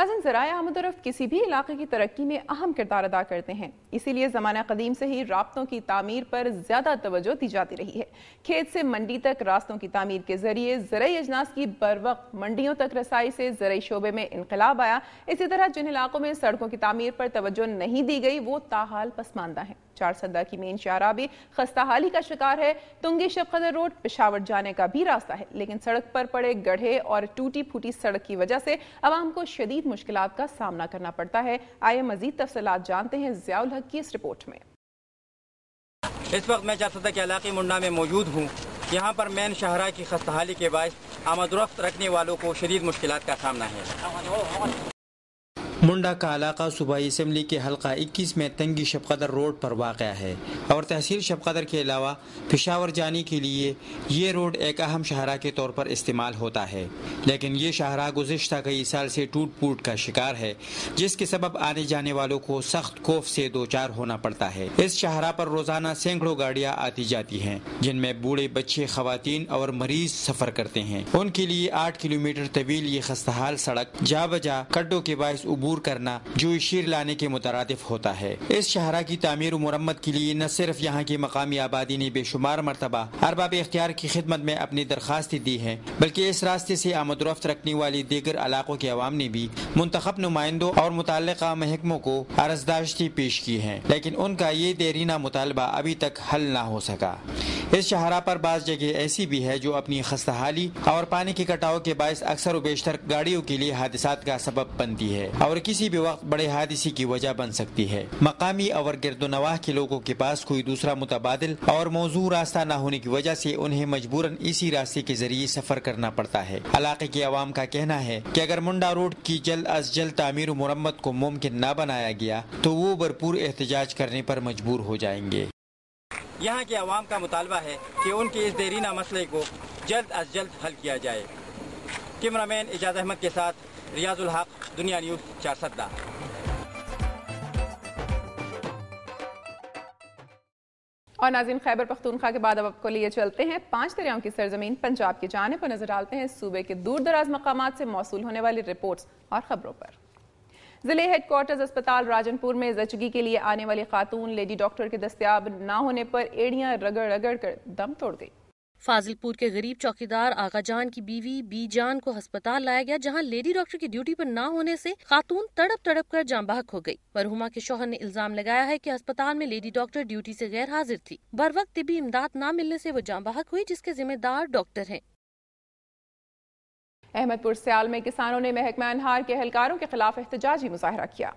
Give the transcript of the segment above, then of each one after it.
ناظرین، ذرائع آمد و رفت کسی بھی علاقے کی ترقی میں اہم کردار ادا کرتے ہیں، اسی لیے زمانہ قدیم سے ہی رابطوں کی تعمیر پر زیادہ توجہ دی جاتی رہی ہے۔ کھیت سے منڈی تک راستوں کی تعمیر کے ذریعے زرعی اجناس کی بروقت منڈیوں تک رسائی سے زرعی شعبے میں انقلاب آیا۔ اسی طرح جن علاقوں میں سڑکوں کی تعمیر پر توجہ نہیں دی گئی وہ تاحال پسماندہ ہیں۔ چار سدہ کی مین شاہراہ بھی خستہ حالی کا شکار ہے۔ تنگی شب قدر روڈ پشاور جانے کا بھی راستہ ہے، لیکن سڑک پر پڑے گڑھے اور ٹوٹی پھوٹی سڑک کی وجہ سے عوام کو شدید مشکلات کا سامنا کرنا پڑتا ہے۔ آئے مزید تفصیلات جانتے ہیں ضیاء الحق کی اس رپورٹ میں۔ اس وقت میں چار سدہ کے علاقے منڈا میں موجود ہوں۔ یہاں پر مین شاہراہ کی خستہ حالی کے باعث آمد و رفت رکھنے والوں کو شدید مشکلات کا سامنا ہے۔ منڈا کا علاقہ صوبائی اسمبلی کے حلقہ 21 میں تنگی شب قدر روڈ پر واقع ہے اور تحصیل شب قدر کے علاوہ پشاور جانے کے لیے یہ روڈ ایک اہم شاہراہ کے طور پر استعمال ہوتا ہے، لیکن یہ شاہراہ گزشتہ کئی سال سے ٹوٹ پھوٹ کا شکار ہے، جس کے سبب آنے جانے والوں کو سخت خوف سے دوچار ہونا پڑتا ہے۔ اس شاہراہ پر روزانہ سینکڑوں گاڑیاں آتی جاتی ہیں، جن میں بوڑھے، بچے، خواتین اور مریض سفر کرتے ہیں۔ ان کے لیے 8 کلومیٹر طویل یہ خستہ حال سڑک جا بجا کڈوں کے باعث عبور کرنا جو شیر لانے کے مترادف ہوتا ہے۔ اس شاہراہ کی تعمیر و مرمت کے لیے نہ صرف یہاں کی مقامی آبادی نے بے شمار مرتبہ ارباب اختیار کی خدمت میں اپنی درخواستیں دی ہیں، بلکہ اس راستے سے آمد و رفت رکھنے والی دیگر علاقوں کے عوام نے بھی منتخب نمائندوں اور متعلقہ محکموں کو عرضداشتیں پیش کی ہیں، لیکن ان کا یہ دیرینہ مطالبہ ابھی تک حل نہ ہو سکا۔ اس شاہراہ پر بعض جگہ ایسی بھی ہے جو اپنی خستہ حالی اور پانی کے کٹاؤ کے باعث اکثر و بیشتر گاڑیوں کے لیے حادثات کا سبب بنتی ہے اور کسی بھی وقت بڑے حادثے کی وجہ بن سکتی ہے۔ مقامی اور گرد و نواح کے لوگوں کے پاس کوئی دوسرا متبادل اور موزوں راستہ نہ ہونے کی وجہ سے انہیں مجبوراً اسی راستے کے ذریعے سفر کرنا پڑتا ہے۔ علاقے کے عوام کا کہنا ہے کہ اگر منڈا روڈ کی جلد از جلد تعمیر و مرمت کو ممکن نہ بنایا گیا تو وہ بھرپور احتجاج کرنے پر مجبور ہو جائیں گے۔ یہاں کے عوام کا مطالبہ ہے کہ ان کے اس دیرینہ مسئلے کو جلد از جلد حل کیا جائے۔ کیمرامین اعجاز احمد کے ساتھ ریاض الحق، دنیا نیوز، چار سدہ۔ اور ناظرین، خیبر پختونخوا کے بعد اب آپ کو لیے چلتے ہیں 5 دریاؤں کی سرزمین پنجاب کی جانب پر نظر ڈالتے ہیں صوبے کے دور دراز مقامات سے موصول ہونے والی رپورٹس اور خبروں پر۔ ضلع ہیڈ کوارٹرز اسپتال راجن پور میں زچگی کے لیے آنے والی خاتون لیڈی ڈاکٹر کے دستیاب نہ ہونے پر ایڑیاں رگڑ رگڑ کر دم توڑ گئی۔ فاضل پور کے غریب چوکیدار آغا جان کی بیوی بی جان کو ہسپتال لایا گیا، جہاں لیڈی ڈاکٹر کی ڈیوٹی پر نہ ہونے سے خاتون تڑپ تڑپ کر جاں بحق ہو گئی۔ مرحومہ کے شوہر نے الزام لگایا ہے کہ ہسپتال میں لیڈی ڈاکٹر ڈیوٹی سے غیر حاضر تھی۔ بروقت طبی امداد نہ ملنے سے وہ جاں بحق ہوئی، جس کے ذمہ دار ڈاکٹر ہیں۔ احمد پور سیال میں کسانوں نے محکمہ انہار کے اہلکاروں کے خلاف احتجاجی مظاہرہ کیا۔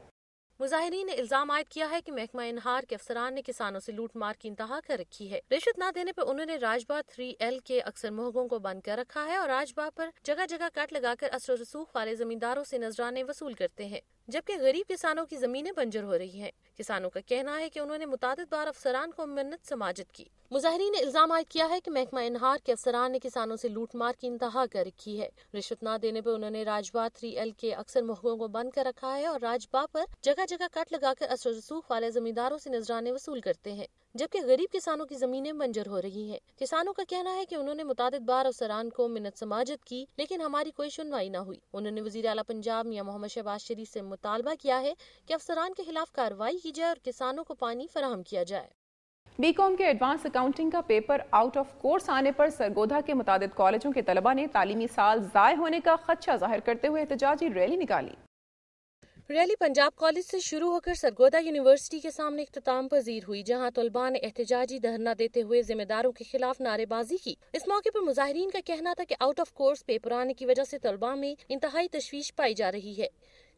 مظاہرین نے الزام عائد کیا ہے کہ محکمہ انہار کے افسران نے کسانوں سے لوٹ مار کی انتہا کر رکھی ہے۔ رشوت نہ دینے پر انہوں نے راج باغ 3L کے اکثر محکموں کو بند کر رکھا ہے اور راج باغ پر جگہ جگہ کٹ لگا کر اثر و رسوخ والے زمینداروں سے نذرانے وصول کرتے ہیں، جبکہ غریب کسانوں کی زمینیں بنجر ہو رہی ہیں۔ کسانوں کا کہنا ہے کہ انہوں نے متعدد بار افسران کو منت سماجت کی۔ مظاہرین نے الزام عائد کیا ہے کہ محکمہ انہار کے افسران نے کسانوں سے لوٹ مار کی انتہا کر رکھی ہے۔ رشوت نہ دینے پر انہوں نے راج باغ 3L کے اکثر محکموں کو بند کر رکھا ہے اور راج باغ پر جگہ جگہ کٹ لگا کر اثر و رسوخ والے زمینداروں سے نذرانے وصول کرتے ہیں، جبکہ غریب کسانوں کی زمینیں بنجر ہو رہی ہیں۔ کسانوں کا کہنا ہے کہ انہوں نے متعدد بار افسران کو منت سماجت کی، لیکن ہماری کوئی سنوائی نہ ہوئی۔ انہوں نے وزیر اعلیٰ پنجاب میاں محمد شہباز شریف سے مطالبہ کیا ہے کہ افسران کے خلاف کارروائی کی جائے اور کسانوں کو پانی فراہم کیا جائے۔ بی کام کے ایڈوانس اکاؤنٹنگ کا پیپر آؤٹ آف کورس آنے پر سرگودھا کے متعدد کالجوں کے طلبہ نے تعلیمی سال ضائع ہونے کا خدشہ ظاہر کرتے ہوئے احتجاجی ریلی نکالی۔ ریلی پنجاب کالج سے شروع ہو کر سرگودھا یونیورسٹی کے سامنے اختتام پذیر ہوئی، جہاں طلباء نے احتجاجی دھرنا دیتے ہوئے ذمہ داروں کے خلاف نعرے بازی کی۔ اس موقع پر مظاہرین کا کہنا تھا کہ آؤٹ آف کورس پیپر آنے کی وجہ سے طلباء میں انتہائی تشویش پائی جا رہی ہے۔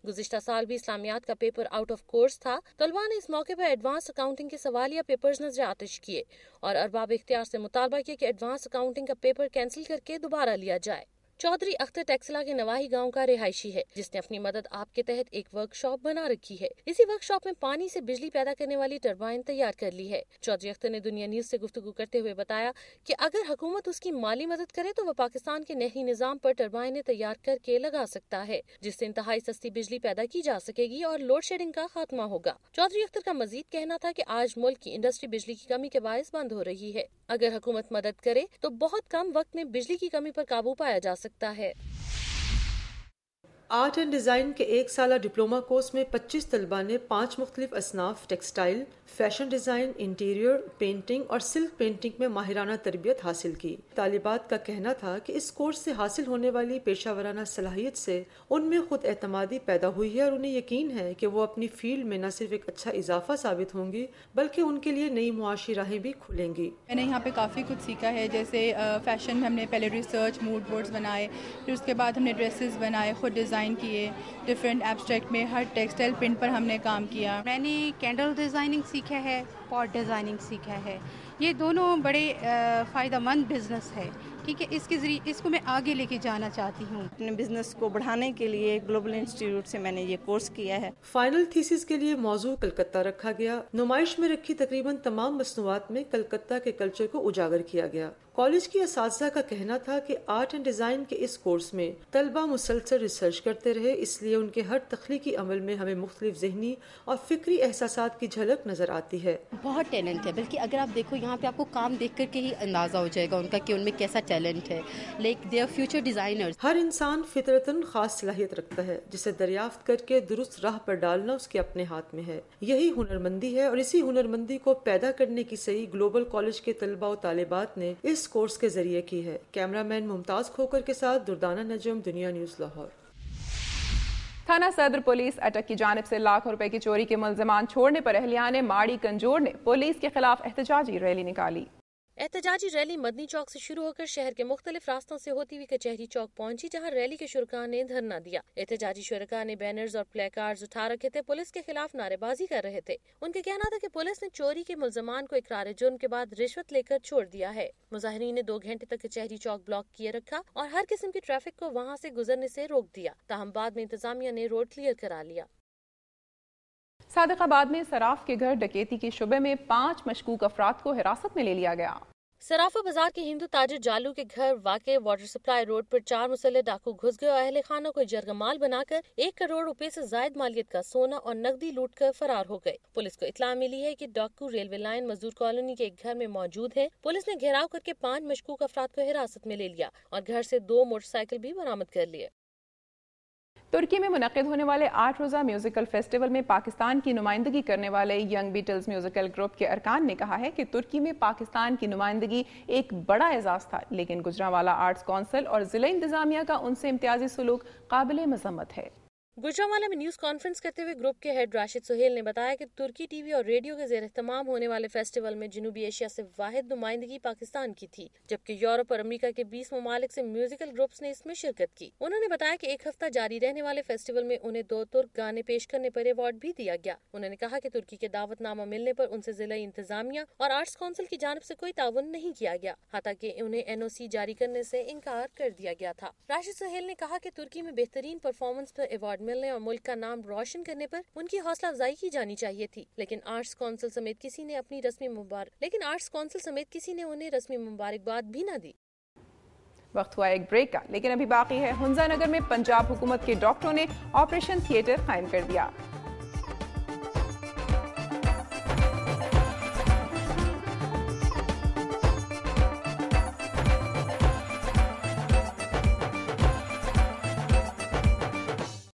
گزشتہ سال بھی اسلامیات کا پیپر آؤٹ آف کورس تھا۔ طلباء نے اس موقع پر ایڈوانس اکاؤنٹنگ کے سوالیہ پیپرز نظر آتش کیے اور ارباب اختیار سے مطالبہ کیا کہ ایڈوانس اکاؤنٹنگ کا پیپر کینسل کر کے دوبارہ لیا جائے۔ چودھری اختر ٹیکسلا کے نواحی گاؤں کا رہائشی ہے، جس نے اپنی مدد آپ کے تحت ایک ورک شاپ بنا رکھی ہے۔ اسی ورک شاپ میں پانی سے بجلی پیدا کرنے والی ٹربائن تیار کر لی ہے۔ چودھری اختر نے دنیا نیوز سے گفتگو کرتے ہوئے بتایا کہ اگر حکومت اس کی مالی مدد کرے تو وہ پاکستان کے نہری نظام پر ٹربائنیں تیار کر کے لگا سکتا ہے، جس سے انتہائی سستی بجلی پیدا کی جا سکے گی اور لوڈ شیڈنگ کا خاتمہ ہوگا۔ چودھری اختر کا مزید کہنا تھا کہ آج ملک کی انڈسٹری بجلی کی کمی کے باعث بند ہو رہی ہے۔ اگر حکومت مدد کرے تو بہت کم وقت میں بجلی کی کمی پر قابو پایا جا سکتا ہے۔ آرٹ اینڈ ڈیزائن کے 1 سالہ ڈپلوما کورس میں 25 طلباء نے 5 مختلف اصناف textile, fashion design, interior, painting اور سلک پینٹنگ میں ماہرانہ تربیت حاصل کی۔ طالبات کا کہنا تھا کہ اس کورس سے حاصل ہونے والی پیشہ ورانہ صلاحیت سے ان میں خود اعتمادی پیدا ہوئی ہے اور انہیں یقین ہے کہ وہ اپنی فیلڈ میں نہ صرف ایک اچھا اضافہ ثابت ہوں گی بلکہ ان کے لیے نئی معاشی راہیں بھی کھلیں گی۔ میں نے یہاں پہ کافی کچھ سیکھا ہے، جیسے فیشن میں ہم نے پہلے ریسرچ موڈ بورڈز بنائے، پھر اس کے بعد ہم نے ڈریسز بنائے، خود ڈیزائن کیے، ڈفرینٹ ایبسٹریکٹ میں ہر ٹیکسٹائل پرنٹ پر ہم نے کام کیا۔ میں نے کینڈل ڈیزائننگ سیکھا ہے، پاٹ ڈیزائننگ سیکھا ہے۔ یہ دونوں بڑے فائدہ مند بزنس ہے، ٹھیک ہے، اس کے ذریعے اس کو میں آگے لے کے جانا چاہتی ہوں۔ اپنے بزنس کو بڑھانے کے لیے گلوبل انسٹیٹیوٹ سے میں نے یہ کورس کیا ہے۔ فائنل تھیسس کے لیے موضوع کلکتہ رکھا گیا۔ نمائش میں رکھی تقریباً تمام مصنوعات میں کلکتہ کے کلچر کو اجاگر کیا گیا۔ کالج کی اساتذہ کا کہنا تھا کہ آرٹ اینڈ ڈیزائن کے اس کورس میں طلبہ مسلسل ریسرچ کرتے رہے، اس لیے ان کے ہر تخلیقی عمل میں ہمیں مختلف ذہنی اور فکری احساسات کی جھلک نظر آتی ہے۔ بہت ٹیلنٹ ہے، بلکہ اگر آپ دیکھو یہاں پہ آپ کو کام دیکھ کر کے ہی اندازہ ہو جائے گا ان کا کہ ان میں کیسا ٹیلنٹ ہے، like they are future designers. ہر انسان فطرتاً خاص صلاحیت رکھتا ہے جسے دریافت کر کے درست راہ پر ڈالنا اس کے اپنے ہاتھ میں ہے۔ یہی ہنرمندی ہے اور اسی ہنرمندی کو پیدا کرنے کی صحیح گلوبل کالج کے طلباء و طالبات نے اس کورس کے ذریعے کی ہے۔ کیمرہ مین ممتاز کھوکر کے ساتھ دردانہ نجم، دنیا نیوز، لاہور۔ تھانہ صدر پولیس اٹک کی جانب سے لاکھوں روپے کی چوری کے ملزمان چھوڑنے پر اہلیان ماڑی کنجور نے پولیس کے خلاف احتجاجی ریلی نکالی۔ احتجاجی ریلی مدنی چوک سے شروع ہو کر شہر کے مختلف راستوں سے ہوتی ہوئی کچہری چوک پہنچی، جہاں ریلی کے شرکاء نے دھرنا دیا۔ احتجاجی شرکاء نے بینرز اور پلے کارڈز اٹھا رکھے تھے، پولیس کے خلاف نعرے بازی کر رہے تھے۔ ان کا کہنا تھا کہ پولیس نے چوری کے ملزمان کو اقرار جرم کے بعد رشوت لے کر چھوڑ دیا ہے۔ مظاہرین نے 2 گھنٹے تک کچہری چوک بلاک کیے رکھا اور ہر قسم کی ٹریفک کو وہاں سے گزرنے سے روک دیا، تاہم بعد میں انتظامیہ نے روڈ کلیئر کرا لیا۔ صادق آباد میں صراف کے گھر ڈکیتی کے شبے میں 5 مشکوک افراد کو حراست میں لے لیا گیا۔ صرافہ بازار کے ہندو تاجر جالو کے گھر واقع واٹر سپلائی روڈ پر 4 مسلح ڈاکو گھس گئے اور اہل خانہ کو جرگمال بنا کر 1 کروڑ روپے سے زائد مالیت کا سونا اور نقدی لوٹ کر فرار ہو گئے۔ پولیس کو اطلاع ملی ہے کہ ڈاکو ریلوے لائن مزدور کالونی کے ایک گھر میں موجود ہے۔ پولیس نے گھیراؤ کر کے 5 مشکوک افراد کو حراست میں لے لیا اور گھر سے 2 موٹر سائیکل بھی برآمد کر لیے۔ ترکی میں منعقد ہونے والے 8 روزہ میوزیکل فیسٹیول میں پاکستان کی نمائندگی کرنے والے ینگ بیٹلز میوزیکل گروپ کے ارکان نے کہا ہے کہ ترکی میں پاکستان کی نمائندگی ایک بڑا اعزاز تھا، لیکن گجرانوالہ آرٹس کونسل اور ضلع انتظامیہ کا ان سے امتیازی سلوک قابل مذمت ہے۔ گجرانوالہ میں نیوز کانفرنس کرتے ہوئے گروپ کے ہیڈ راشد سہیل نے بتایا کہ ترکی ٹی وی اور ریڈیو کے زیر اہتمام ہونے والے فیسٹیول میں جنوبی ایشیا سے واحد نمائندگی پاکستان کی تھی، جبکہ یورپ اور امریکہ کے 20 ممالک سے میوزیکل گروپس نے اس میں شرکت کی۔ انہوں نے بتایا کہ 1 ہفتہ جاری رہنے والے فیسٹیول میں انہیں 2 ترک گانے پیش کرنے پر ایوارڈ بھی دیا گیا۔ انہوں نے کہا کہ ترکی کے دعوت نامہ ملنے پر ان سے ضلع انتظامیہ اور آرٹس کونسل کی جانب سے کوئی تعاون نہیں کیا گیا، حتیٰ کہ انہیں NOC جاری کرنے سے انکار کر دیا گیا تھا۔ راشد سہیل نے کہا کہ ترکی میں بہترین پرفارمنس پر ایوارڈ ملنے اور ملک کا نام روشن کرنے پر ان کی حوصلہ افزائی کی جانی چاہیے تھی، لیکن آرٹس کونسل سمیت کسی نے انہیں رسمی مبارکباد بھی نہ دی۔ وقت ہوا ایک بریک کا، لیکن ابھی باقی ہے ہنزا نگر میں پنجاب حکومت کے ڈاکٹروں نے آپریشن تھیٹر قائم کر دیا۔